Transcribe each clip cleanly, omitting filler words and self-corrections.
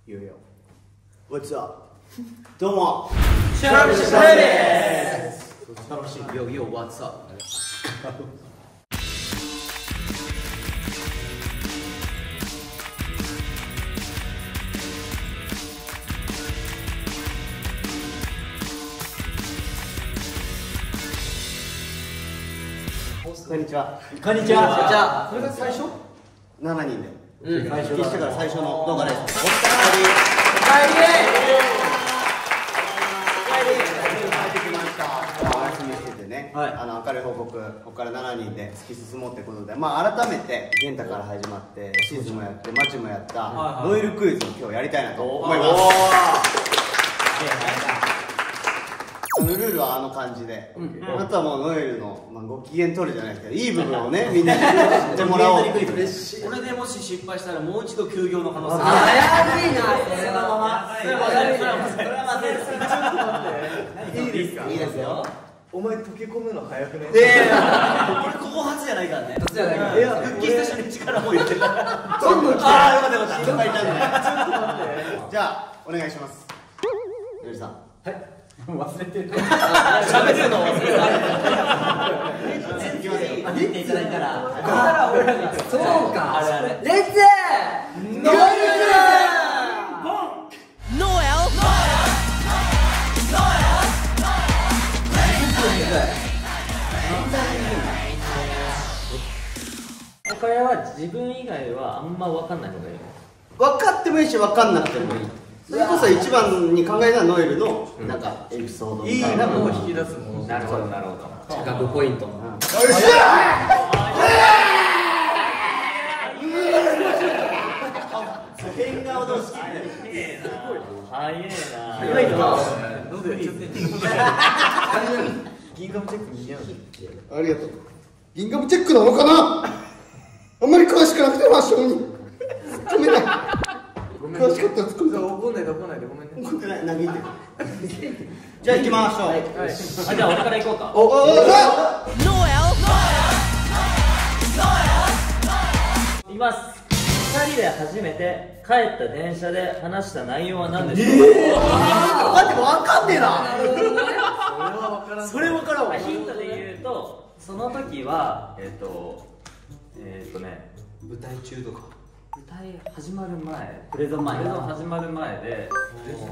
いよいよ What's up? どうもシャルシャルです。楽しい Yo Yo What's up? こんにちは。こんにちは。じゃあ、それが最初？7人で。最初してから最初の動画です。お帰り。お休みしててね。明るい報告。ここから7人で突き進もうってことで、まあ改めて玄太から始まってシーズンもやってマチもやったノエルクイズを今日やりたいなと思います。ルールはあの感じで、あとはもうノエルの、ご機嫌取るじゃないですけど、いい部分をね、みんなに知ってもらおう。これでもし失敗したらもう一度休業の可能性がある。怪しいな、それはまま。それはまずい。ちょっと待って。いいですか？いいですよ。お前溶け込むの早くね。これここ初じゃないからね。初じゃないから。いや、復帰した人に力も入れてた。どんどん来て。ああ、よかったよかった。いっぱいいたんで。ちょっと待って。じゃあ、お願いします。ノエルさん。はい。忘れてる。喋るの忘れた。見ていただいたら。そうか。レッツノエルクイズ。これは自分以外はあんま分かんない方がいいの？分かってもいいし分かんなくてもいい。それこそ一番に考えたノエルのなんかエピソードみたいなものを引き出すもの。なるほどなるほど。近くポイント。変顔同士。早いな。ギンガムチェック似合う。ありがとう。ギンガムチェックなのかな。あんまり詳しくなくてファッションに突っ込めない。詳しかったら突っ込めた。怒んないで怒んないでごめんね。怒ってない、嘆いてる。じゃあ行きましょう。じゃあ俺から行こうか。いきます。2人で初めて帰った電車で話した内容は何でしょう？待って、分かんねえな。それ分からんわ。ヒントで言うと、その時は舞台中とか舞台始まる前、プレゼン始まる前で、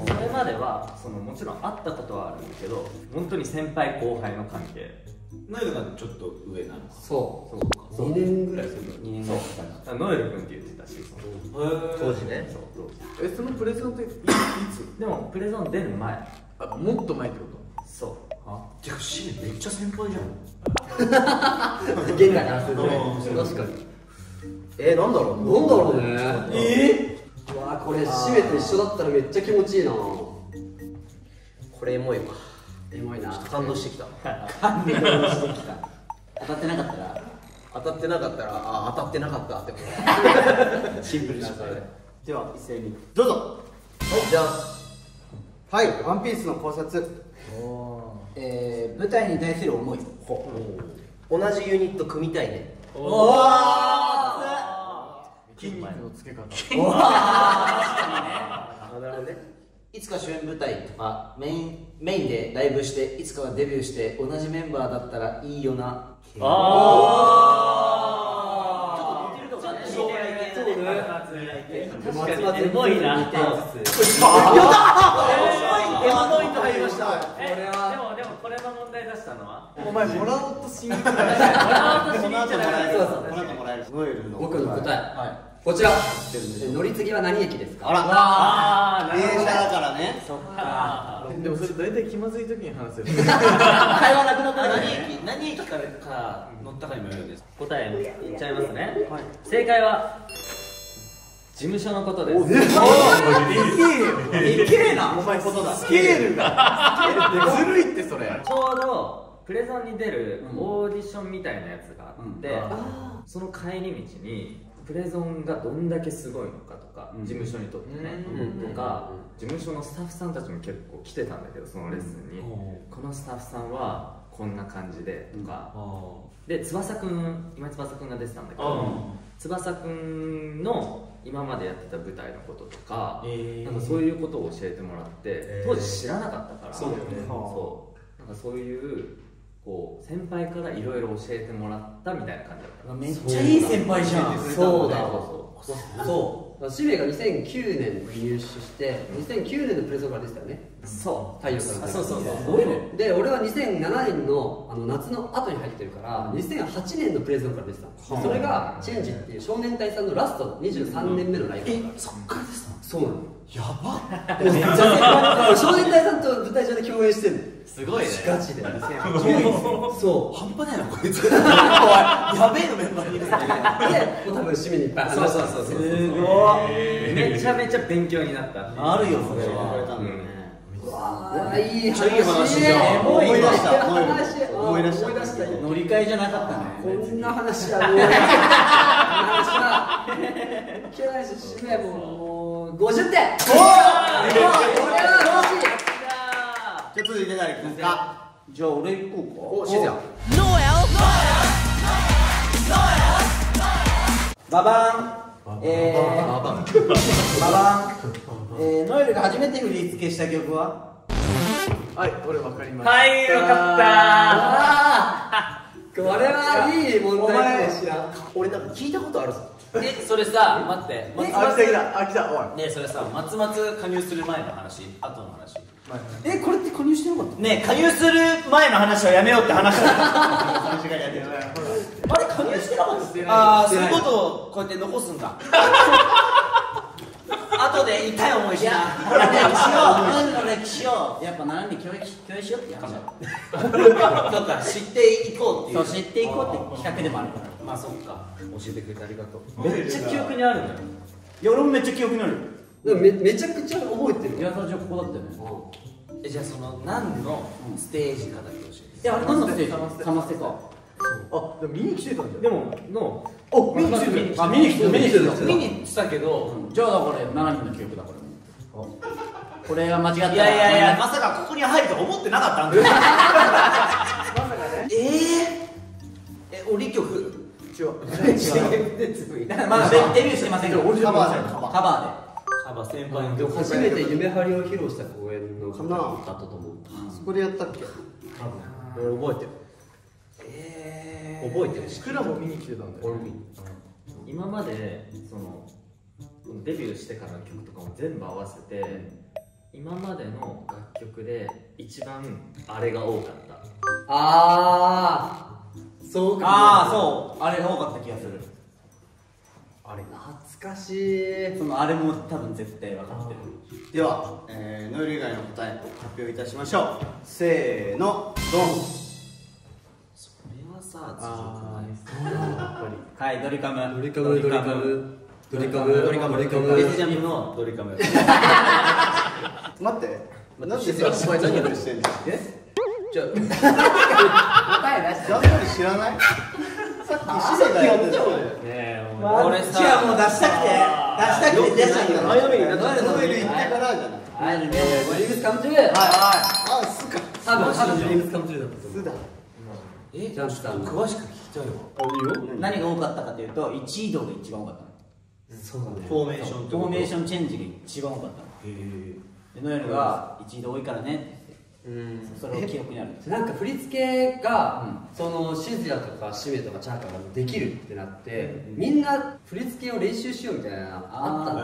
それまではもちろん会ったことはあるんだけど、本当に先輩後輩の関係。ノエルがちょっと上なの。そう2年ぐらいする。2年ぐらいかな。ノエル君って言ってたし、当時ね。そのプレゼンっていつ？でもプレゼン出る前。もっと前ってこと？そう。てかシメめっちゃ先輩じゃん。現代からすると確かに。なんだろうね。うわ、これ締めと一緒だったらめっちゃ気持ちいいな。これエモいわ。エモいな。感動してきた。感動してきた。当たってなかったら当たってなかったってシンプルにしたね。では一斉にどうぞ。じゃあ、はい、ワンピースの考察。舞台に対する思い。同じユニット組みたいね。筋肉のつけ方。なるほどね。いつか主演舞台とかメインでライブしていつかはデビューして同じメンバーだったらいいよな。確かにエモいな。エモポイント入りました。でもこれの問題出したのはお前もらおうとしに行く。この後もらえる。ノエルの僕の答え。こちら。乗り継ぎは何駅ですか？あら。電車だからね。そっか。でもそれ大体気まずい時に話せる。会話なくなったら何駅から乗ったかにもよるんです。答え言っちゃいますね。正解は事務所のことです。でけえな。お前ことだ。スケールがずるいってそれ。ちょうどプレゾンに出るオーディションみたいなやつがあって、その帰り道にプレゾンがどんだけすごいのかとか、事務所にとってね、とか事務所のスタッフさんたちも結構来てたんだけど、そのレッスンにこのスタッフさんはこんな感じでとかで、翼くん、今翼くんが出てたんだけど、翼くんの今までやってた舞台のこととか、なんかそういうことを教えてもらって、当時知らなかったから、そうだよね。そうなんかそういうこう先輩からいろいろ教えてもらったみたいな感じだった。めっちゃいい先輩じゃん。そうだそうシメが2009年に入手して2009年のプレゼンからでしたよね。そう太陽からそうすごいね。で俺は2007年の夏の後に入ってるから2008年のプレゼンから出てたの。それがチェンジっていう少年隊さんのラスト23年目のライブ。そっからですか。そうなの。やば。めっちゃ先輩。少年隊さんと舞台上で共演してんの。すごいね。ガチで。そう。半端ないなこいつ。やべえのメンバーにいる。で、もう多分締めにいっぱい話して。そうすごい。めちゃめちゃ勉強になったっていう。あるよそれは。うわいい話。いい話じゃん。思い出した思い出した乗り換えじゃなかったね。こんな話はもういけないし、締めもう50点。これは欲しい。じゃあ続いて誰行きますか。じゃあ俺行こうか。お、しずや。ババン。ノエルが初めて振り付けした曲は。はい、俺分かりました。はい、よかったこれはいい問題かもしれん。俺なんか聞いたことあるぞ。それさ、待ってあ、来た、おい。ねえ、それさ、松々加入する前の話、後の話。これって加入してなかったねえ、加入する前の話はやめようって話だよ。あれ、加入してなかったああ、そういうことをこうやって残すんだ。後で痛い思いしな。歴史をやっぱ習いに共有しようって話だ。そうか、知っていこうっていう。そう、知っていこうって企画でもあるから。まあそっか。教えてくれてありがとう。めっちゃ記憶にあるんだよ。いや、俺もめっちゃ記憶にある。でもめちゃくちゃ覚えてる。いや、じゃあここだったよね。じゃあその何のステージかだけ教えて。いや、あれ何のステージ？サマステか。あ、でも見に来てたんじゃん。でも、の、お、見に来てた。見に来てた。見に行ってたけど、じゃあこれ7人の記憶だからね。これは間違ったら。いや、まさかここに入ると思ってなかったんだよ。まさかね。折曲。違う。まだデビューしてませんけど、カバーでカバー先輩の曲。初めて夢張りを披露した公演の歌だったと思う。そこでやったっけ。俺覚えてる。覚えてる。クラも見に来てたんだよ。今までそのデビューしてからの曲とかも全部合わせて今までの楽曲で一番あれが多かった。そうか。そうあれが多かった気がする。あれ懐かしい。そのあれも多分絶対分かってる。では、ノエル以外の答え発表いたしましょう。せーの、ドン。それはさ、ずるくない。はい、ドリカム。ドリカム。ベースジャムのドリカム。待って、なんでさ、お前何やってしてんの。じゃあ、答え出して。ジャンル知らない。さっきシセがやってた。俺さ、もう出したくて出したんだ。悩みになった。ノエル行ってからじゃない。はい、ドリームスカムトゥー。あ、すか。多分ドリームスカムトゥーだった。すだ。ジャンプさん詳しく聞きたいわ。何が多かったかというと、1移動が一番多かったの。そうだね。フォーメーションチェンジが一番多かったの。で、ノエルが1移動多いからねって言って、それを記憶にある。なんか振り付けが、そのシズヤとかシメとかチャーカができるってなって、みんな振り付けを練習しようみたいなのあったんだ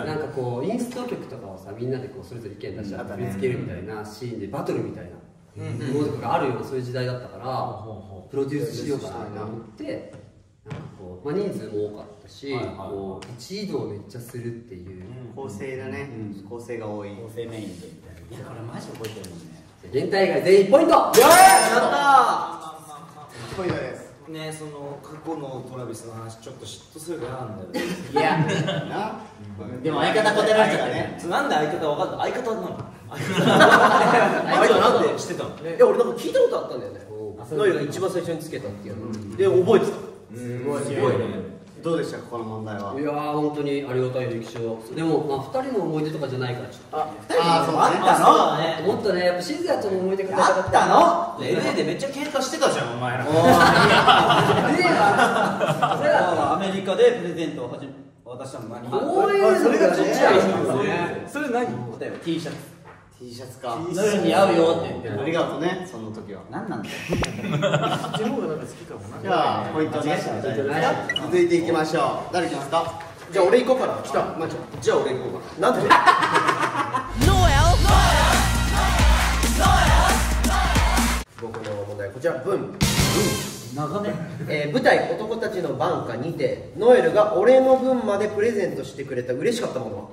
ね。なんかこうインスト曲とかをさ、みんなでこうそれぞれ意見出し合って振り付けるみたいなシーンでバトルみたいなものとかがあるようなそういう時代だったから、プロデュースしようかなと思って、なんかこう、人数も多かったし、こう一移動めっちゃするっていう構成だね。構成が多い。構成メインでみたいな。いや、これマジ覚えてるもんね。現代以外全員ポイント。やったー。ポイントです。ね、その過去のトラビスの話ちょっと嫉妬するからなんだよね。いや、でも相方答えられちゃったね。なんで相方分かった？相方なの？相方なんで知ってたの？いや、俺なんか聞いたことあったんだよね。ノイが一番最初につけたっていうので覚えてた。すごいね。どうでしたかこの問題は。いやー、本当にありがたい歴史を。でもまあ2人の思い出とかじゃないからちょっと。そうだね。もっとね、やっぱ静谷との思い出語りたかったの。LA でめっちゃ喧嘩してたじゃんお前ら。アメリカでプレゼントを渡したの何？こういうのがそれがちっちゃいね。それ何？答えは T シャツ。 T シャツか。ノエルに合うよって言ってる。ありがとうね、その時は。何なんだよ。そっちの方がなんか好きかもな。じゃあポイントなしみたいな。続いていきましょう。誰いきますか？じゃあ俺行こうかな。来た。じゃあ俺行こうか。なんで？僕の問題こちら文。長ね。舞台「男たちの挽歌」にてノエルが俺の分までプレゼントしてくれた嬉しかったもの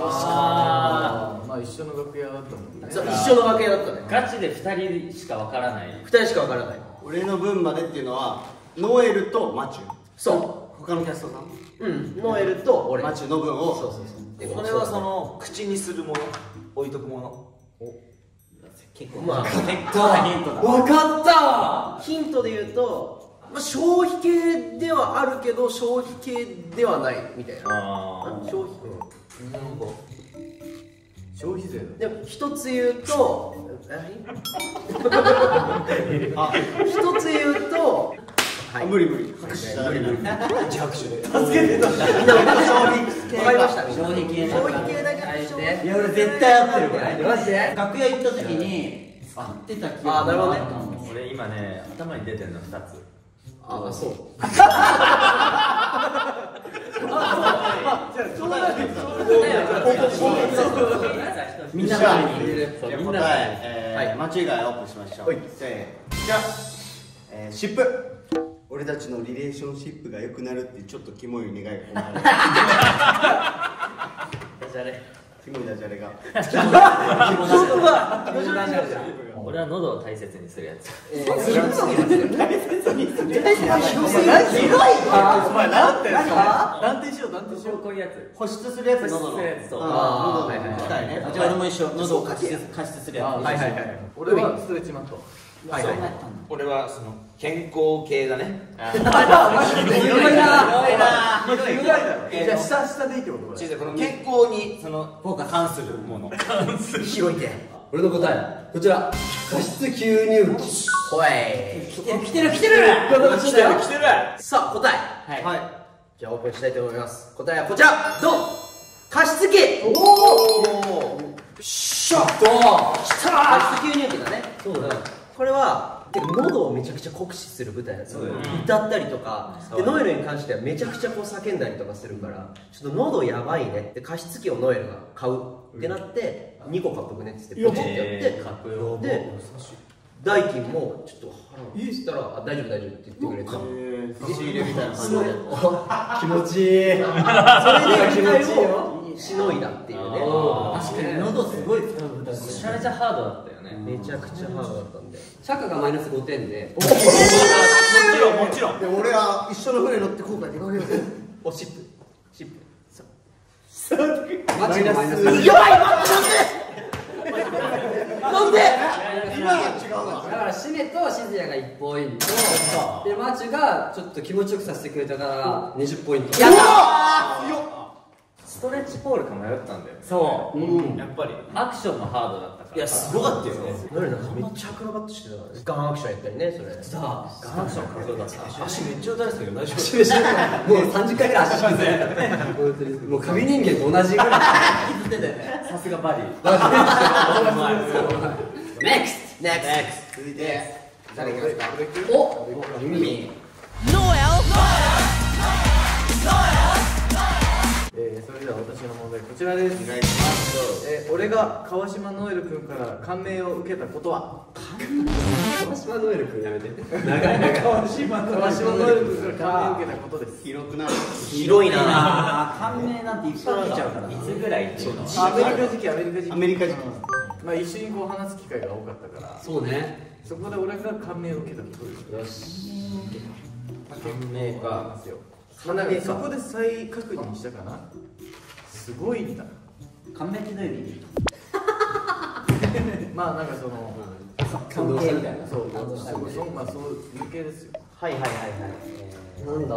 は？まあ一緒の楽屋だったもんね。そう一緒の楽屋だったね。ガチで2人しかわからない。2人しかわからない。俺の分までっていうのはノエルとマチュー。そ他のキャストさん。う。ノエルと俺。マチューの分を。そうそうそう。これはその口にするもの、置いとくもの。結構まあ結構なヒントだ。分かったわ。ヒントで言うと、まあ、消費系ではあるけど消費系ではないみたいな。消費、消費税でも一つ言うと一つ言うと、無理無理。拍手しただけで。拍手で。みんな消費系。わかりました。消費系。消費系だけど。いや俺絶対合ってるこれ。マジで？楽屋行った時に使ってた記憶があったの。俺今ね頭に出てるの2つ。ああそう。みんなが答え、間違いオープンしましょう。せーじゃあ、シップ。俺たちのリレーションシップが良くなるってちょっとキモい願いが込められてる。ダジャレ。キモいダジャレが。俺は喉を大切にするやつ。大切にする。お前なんて断定しよう断定しよう。こういうやつ。保湿するやつ、喉の。そう。喉の機械ね。じゃあ俺も一緒。喉を加湿するやつ。はいはいはい。俺はストレッチマット。はいはい。俺はその健康系だね。ひどいな。じゃあ下でいいってこと？この健康にその関するもの。広いて。俺の答えこちら。加湿吸入器。ほい。来てる。さあ答え。はい。じゃあオープンしたいと思います。答えはこちら。ドン。加湿器。おお。しゃっと。加湿吸入器だね。そうだ。これは喉をめちゃくちゃ酷使する舞台なんですよ。歌ったりとかで、ノエルに関してはめちゃくちゃこう叫んだりとかするから、ちょっと喉やばいねで加湿器をノエルが買うってなって2個買っとくねって言ってポチってやってで代金もちょっと払うっつったら「大丈夫大丈夫」って言ってくれて、差し入れみたいな感じで。気持ちいい。それで気持ちいいよしのいだっていうね。確かに喉すごい使う舞台。めちゃめちゃハードだったよね。めちゃくちゃハードだったんで、釈迦がマイナス5点で、もちろん。で俺は一緒の船乗って後悔出かけよう。おシップマイナス。なんで今は違うわ。だからシメとシズヤが1ポイントでマチュがちょっと気持ちよくさせてくれたから20ポイント。やったストレッチポールか迷ったんだよね。そう。やっぱり。アクションのハードだったから。いやすごかったよね。ノエルなんかめっちゃアクロバットしてたからね。ガンアクションやったりね、それさあガンアクションかっこよかった。足めっちゃ打たれてたけど大丈夫？もう30回ぐらい足しますね。もう首人間と同じぐらい。引きずってたよね。さすがバディ。NEXT 続いて誰いきますか？お耳。それでは私の問題こちらです。お願いします。俺が川島ノエル君から感銘を受けたことは？川島ノエル君やめて。長い。川島ノエル君から感銘を受けたことです。広くなる。広いな。感銘なんていっぱい受けちゃうから。いつぐらいっていうの？アメリカ時期。アメリカ人。まあ一緒にこう話す機会が多かったから、そうね。そこで俺が感銘を受けたことです。よし。感銘か。まあなんかそこで再確認したかな。すごいんだ。感銘ってどういう意味？まあなんかその関係みたいな。そうまあそういう系ですよ。はいはいはいはい。なんだ？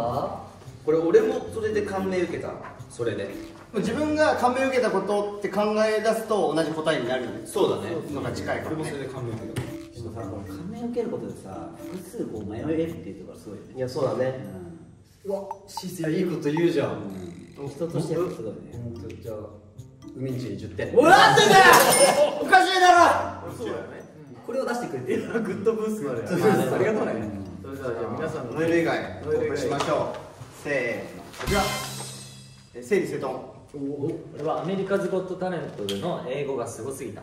これ俺もそれで感銘受けた。それで。自分が感銘を受けたことって考え出すと同じ答えになるそうだね。のが近いからね。それで感銘受けた。ちょっとさ、感銘を受けることでさ、複数こう迷えるっていうところがすごいよね。いやそうだね。うわ、シズヤいいこと言うじゃん。人としてやっぱすごいね。じゃあ海んち10点。おいなんでだよおかしいだろそうだよね。これを出してくれてる。グッドブーストだよ。ありがとうね。それではじゃあ皆さんのノエル以外オープンしましょう。せーの、こちら整理整頓。これはアメリカズゴットタレントでの英語がすごすぎた。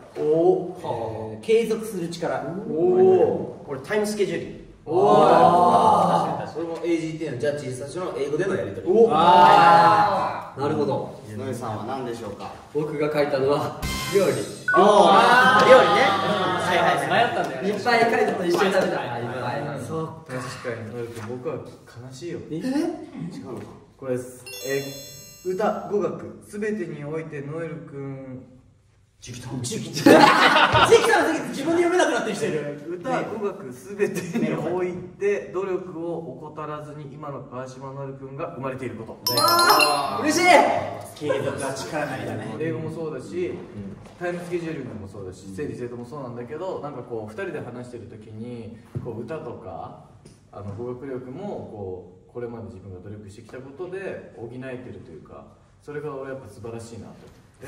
継続する力。これタイムスケジューリング。おお。それも AGT のジャッジたちの英語でのやり取り。なるほど。ノエさんは何でしょうか。僕が書いたのは料理。料理ね。はいはい迷ったんだよね。いっぱい書いたと一緒に食べた。そう確かにノエル君僕は悲しいよ。違うのか。これ歌語学すべてにおいてノエル君関さん自分で読めなくなってきてる。歌語学すべてにおいて努力を怠らずに今の川島ノエル君が生まれていること。嬉しい。継続が力なりだね。英語もそうだし、タイムスケジューリングもそうだし、整理整頓もそうなんだけど、なんかこう2人で話してる時にこう歌とか語学力もこれまで自分が努力してきたことで補えてるというか、それが俺やっぱ素晴らしいなと思って、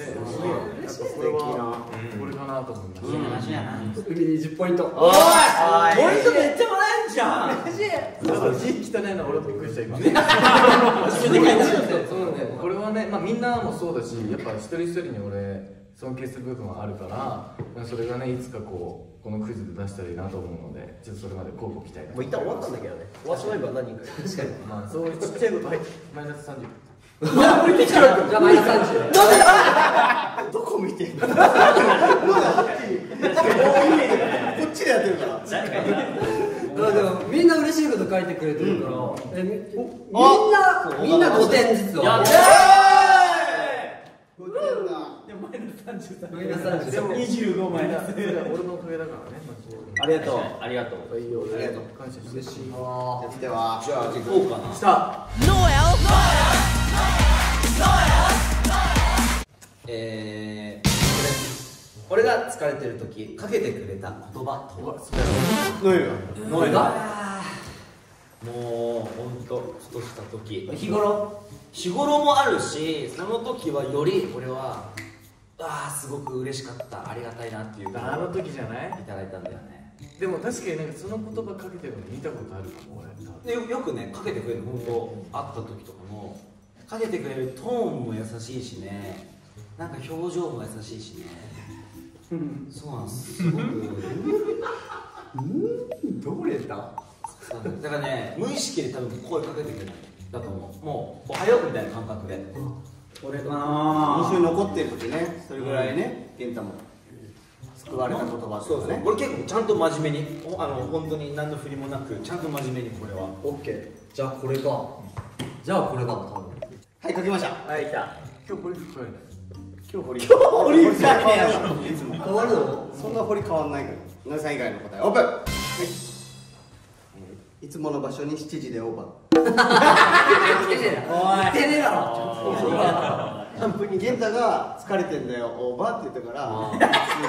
やっぱこれはこれかなと思いました。いい話やな。海に10ポイント。おいポイントめっちゃもらえんじゃん。だから字汚いのは俺もびっくりした今。自分で書いてる。これはね、みんなもそうだし、やっぱ一人一人に俺尊敬する部分はあるから、それがねいつかこのクイズで出したらいいなと思うので、ちょっとそれまで交互期待。もう一旦終わったんだけどね。終わってしまえば何人か。確かに。まあそういうちっちゃいこと入ってマイナス30。じゃあマイナス30。どこ見てんの。こっちでやってるから。でもみんな嬉しいこと書いてくれてるから、みんな5点ずつは。やったー。5点だ。でもマイナス33。マイナス30。でも25マイナス。俺のおかげだからね。ありがとう。ありがとう。ありがとう。感謝して嬉しい。では、じゃあ行こうかな。した。俺が疲れてる時かけてくれた言葉とは。ノエル。ノエル。もう本当ふとした時。日頃もあるし、その時はより俺はすごく嬉しかった、ありがたいなっていうあの時じゃない？いただいたんだよね。でも確かになんかその言葉かけてるの見たことあるかも俺。でよくねかけてくれる、本当会った時とかもかけてくれるトーンも優しいしね、なんか表情も優しいしね。そうなんです。すごくどれだ。だからね、無意識で多分声かけてくれるんだと思う。もうおはようみたいな感覚で。俺かな。印象に残ってる時ね、それぐらいね、健太も救われた言葉とかね。俺結構ちゃんと真面目に、本当に何の振りもなくちゃんと真面目にこれは。オッケー。じゃあこれか。じゃあこれだ多分。はい、書きました。はい、来た。今日これ深いね。今日堀深いね。いつも変わるの？そんな堀変わんないから。皆さん以外の答えオープン。はい。いつもの場所に7時でオーバー。おい。言ってねえだろ。健太が疲れてんだよオーバーって言ったから、いつ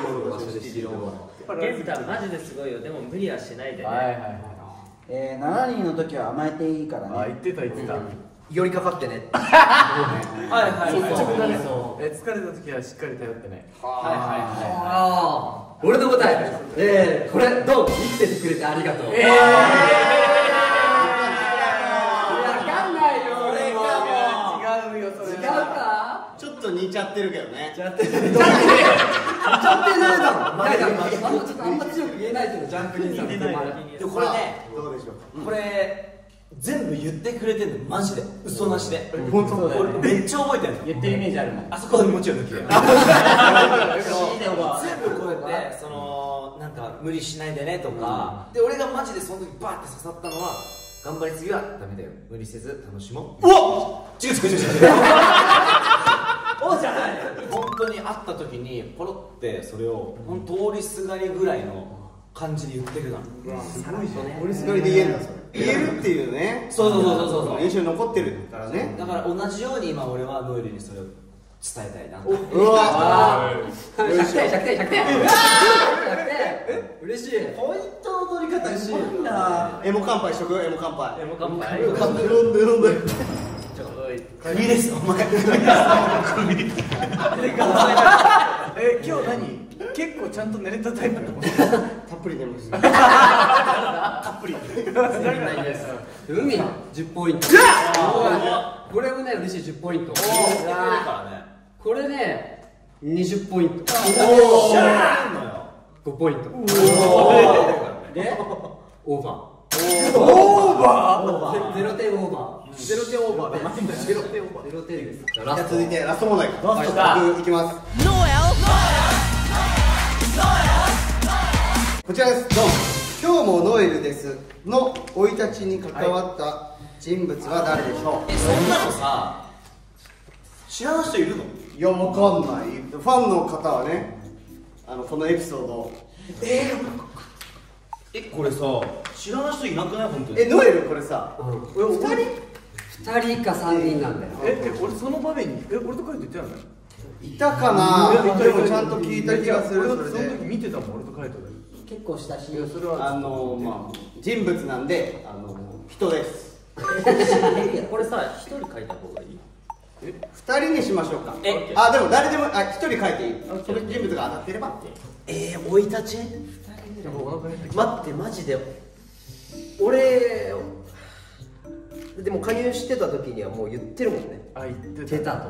もの場所に7時でオーバー。ゲンタマジですごいよ。でも無理はしないでね。はいはいはい。 7人の時は甘えていいからね。言ってた。寄りかかってね。はいはいはい。疲れた時はしっかり頼ってね。俺の答え。これどう？生きててくれてありがとう。わかんないよ。違うよそれ。違うか？ちょっと似ちゃってるけどね。似ちゃってないだろ。あんま強く言えないけどジャンプリンさんの手前。でもこれね、どうでしょう。これ全部言ってくれてんのマジで、嘘なしで。本当だよ。俺めっちゃ覚えてるの。言ってるイメージあるもん。あそこはもちろん抜きで。全部こうやってなんか無理しないでねとか。で俺がマジでその時バーって刺さったのは、頑張りすぎはダメだよ。無理せず楽しもう。うわっ。違う。おじゃない。本当に会った時にポロってそれを本当通りすがりぐらいの感じで言ってくるな。すごいじゃん。俺すがりで言えるんだそれ。言えるっていうね。そう。印象に残ってるからね。だから同じように今俺はノエルにそれを伝えたいな。うわ。100点。嬉しい。ポイントの取り方しいな。エモ乾杯しとく。エモ乾杯。でも乾杯。飲んで。ちょっと首ですお前首です今日何結構ちゃんと寝れたタイプなの？たっぷり出ました。たっぷり海10ポイント。これもね嬉しい10ポイント。これね20ポイント。5ポイント。でオーバー。0点オーバー。0点オーバーで0点オーバー。0点です。じゃじゃあ続いてラスト問題僕いきます。こちらです。ドン。今日もノエルですの生い立ちに関わった人物は誰でしょう？そんなのさ知らない人いるの？いや、わかんない。ファンの方はね、このエピソードをこれさ知らない人いなくない本当に？ノエルこれさ、2人か3人なんだよ。俺その場面に俺と書いて言ってたんだよ。いたかな？でもちゃんと聞いた気がする。俺その時見てたもん、俺と書いてた。結構親しい。それはまあ人物なんで人です。これさ1人書いた方がいい2人にしましょうか。でも誰でも1人書いていい。その人物が当たってれば。生い立ち待ってマジで俺でも加入してた時にはもう言ってるもんね。言って出たと。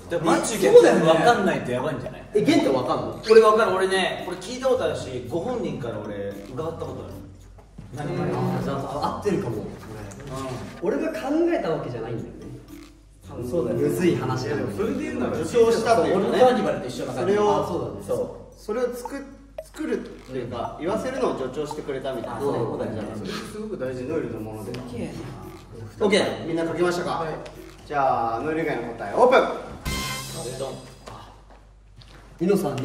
でもマジで分かんないとやばいんじゃない？玄太わかんの？俺分かる。俺ねこれ聞いたことあるしご本人から俺伺ったことある。何かじゃあ合ってるかも。俺が考えたわけじゃないんだよね。そうだよ。むずい話だよ。それで言うなら受賞したというかね。カーニバルと一緒だから。それをそうそれを作るというか言わせるのを助長してくれたみたいな。それすごく大事なノエルのもので。オッケー、みんな書きましたか？じゃあノエル以外の答えオープン。ニノさん、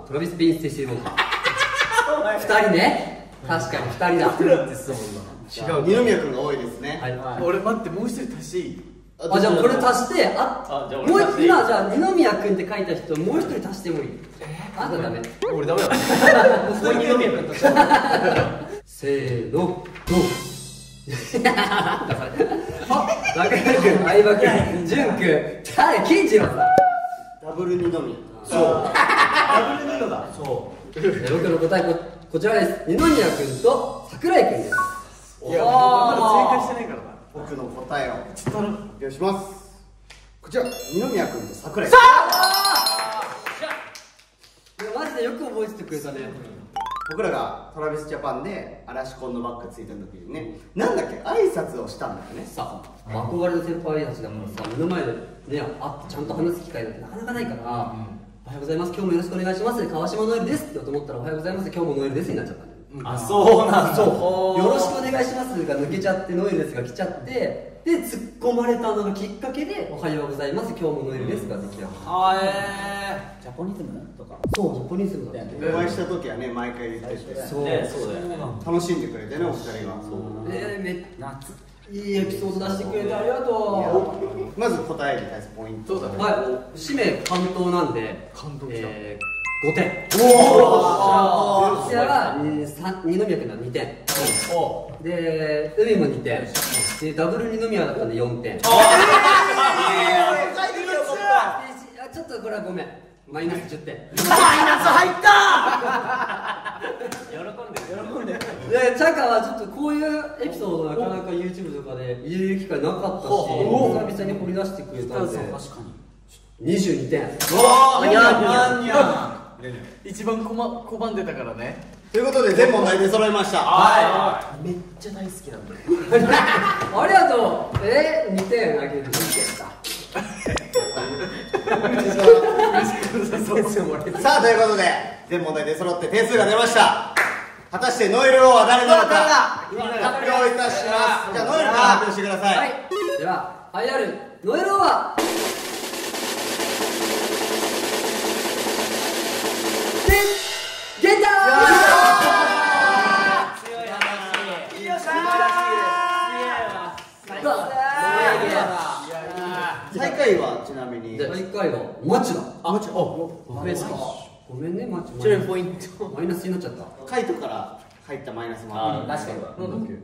トラビス・ペインス・テシーボン2人ね。確かに2人だ。違う、二宮君が多いですね。俺待って、もう一人足していい？じゃあこれ足して、もう今じゃあ二宮君って書いた人もう一人足してもいい？あんたダメ。俺ダメだ。そういう二宮君としてせーの、ゴー。中山君、相葉君、潤君、金次郎さん。ダブル二宮。そうダブル2のだ。そう僕の答えこちらです。二宮君と桜井君です。いや、まだ正解してないからな。僕の答えを発表します。こちら、二宮君と桜井。マジでよく覚えててくれたね。僕らがトラビスジャパンで嵐コンのバッグついた時にね、なんだっけ、挨拶をしたんだよね。さあ、憧れの先輩たちだからさ、目の前でね、会ってちゃんと話す機会なんてなかなかないから、おはようございます、今日もよろしくお願いします、川島ノエルですって言おうと思ったら、おはようございます、今日もノエルですになっちゃったんだよ。そうなんだ。よろしくお願いしますが抜けちゃって、ノエルですが来ちゃって、で、突っ込まれたのがきっかけで、おはようございます、今日もノエルですができた。ジャポニズムとか。そう、ジャポニズムだね。お会いした時はね、毎回言ってて、そうだよね。楽しんでくれてね、お二人が。いいエピソード出してくれてありがとう。まず答えに対するポイント。そうだね。はい、氏名関東なんで、関東来た。5点。こちらは二宮君は2点。で、海も2点。で、ダブル二宮だったんで4点。ちょっとこれはごめん。マイナス10点。マイナス入った。喜んでる。で、チャカはちょっとこういうエピソードなかなか YouTube とかで言える機会なかったし、久々に掘り出してくれたんで、22点。一番拒んでたからね。ということで全問題で揃いました。めっちゃ大好きなんだよ。ありがとう。2点あげる。2点だ。さあ、ということで全問題で揃って点数が出ました。果たしてノエル王は誰なのか発表いたします。じゃあノエルから発表してください。はい、では栄えあるノエル王はゲンタ最下位はちなみに最下位はマチだ。マチ。ごめんね、マチ。ちなみにポイントマイナスになっちゃった。カイトから入ったマイナスもある。確かになんだっけ？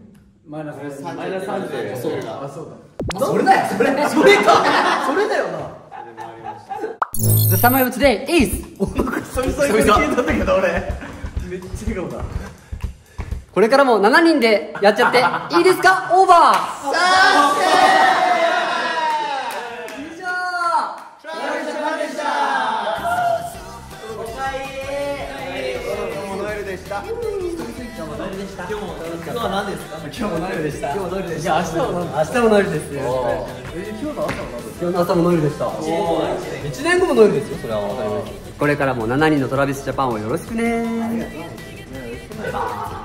マイナスマイナス30。あ、そうだ。それだよ、それか、それだよな。The summary of today is 久々に聞いたんだけど俺めっちゃ笑顔だ。これからも7人でやっちゃっていいですか？オーバー。以上。ノエルでした。今日は何ですか？今日もノエルでした。今日もノエルでしいやた。明日もなんだ。明日もノエルですね。今日の朝もなんだ。今日の朝もノエルでした。1年後もノエルですよ、それは当たり前です。これからも7人のトラビスジャパンをよろしくね。バイバーイ。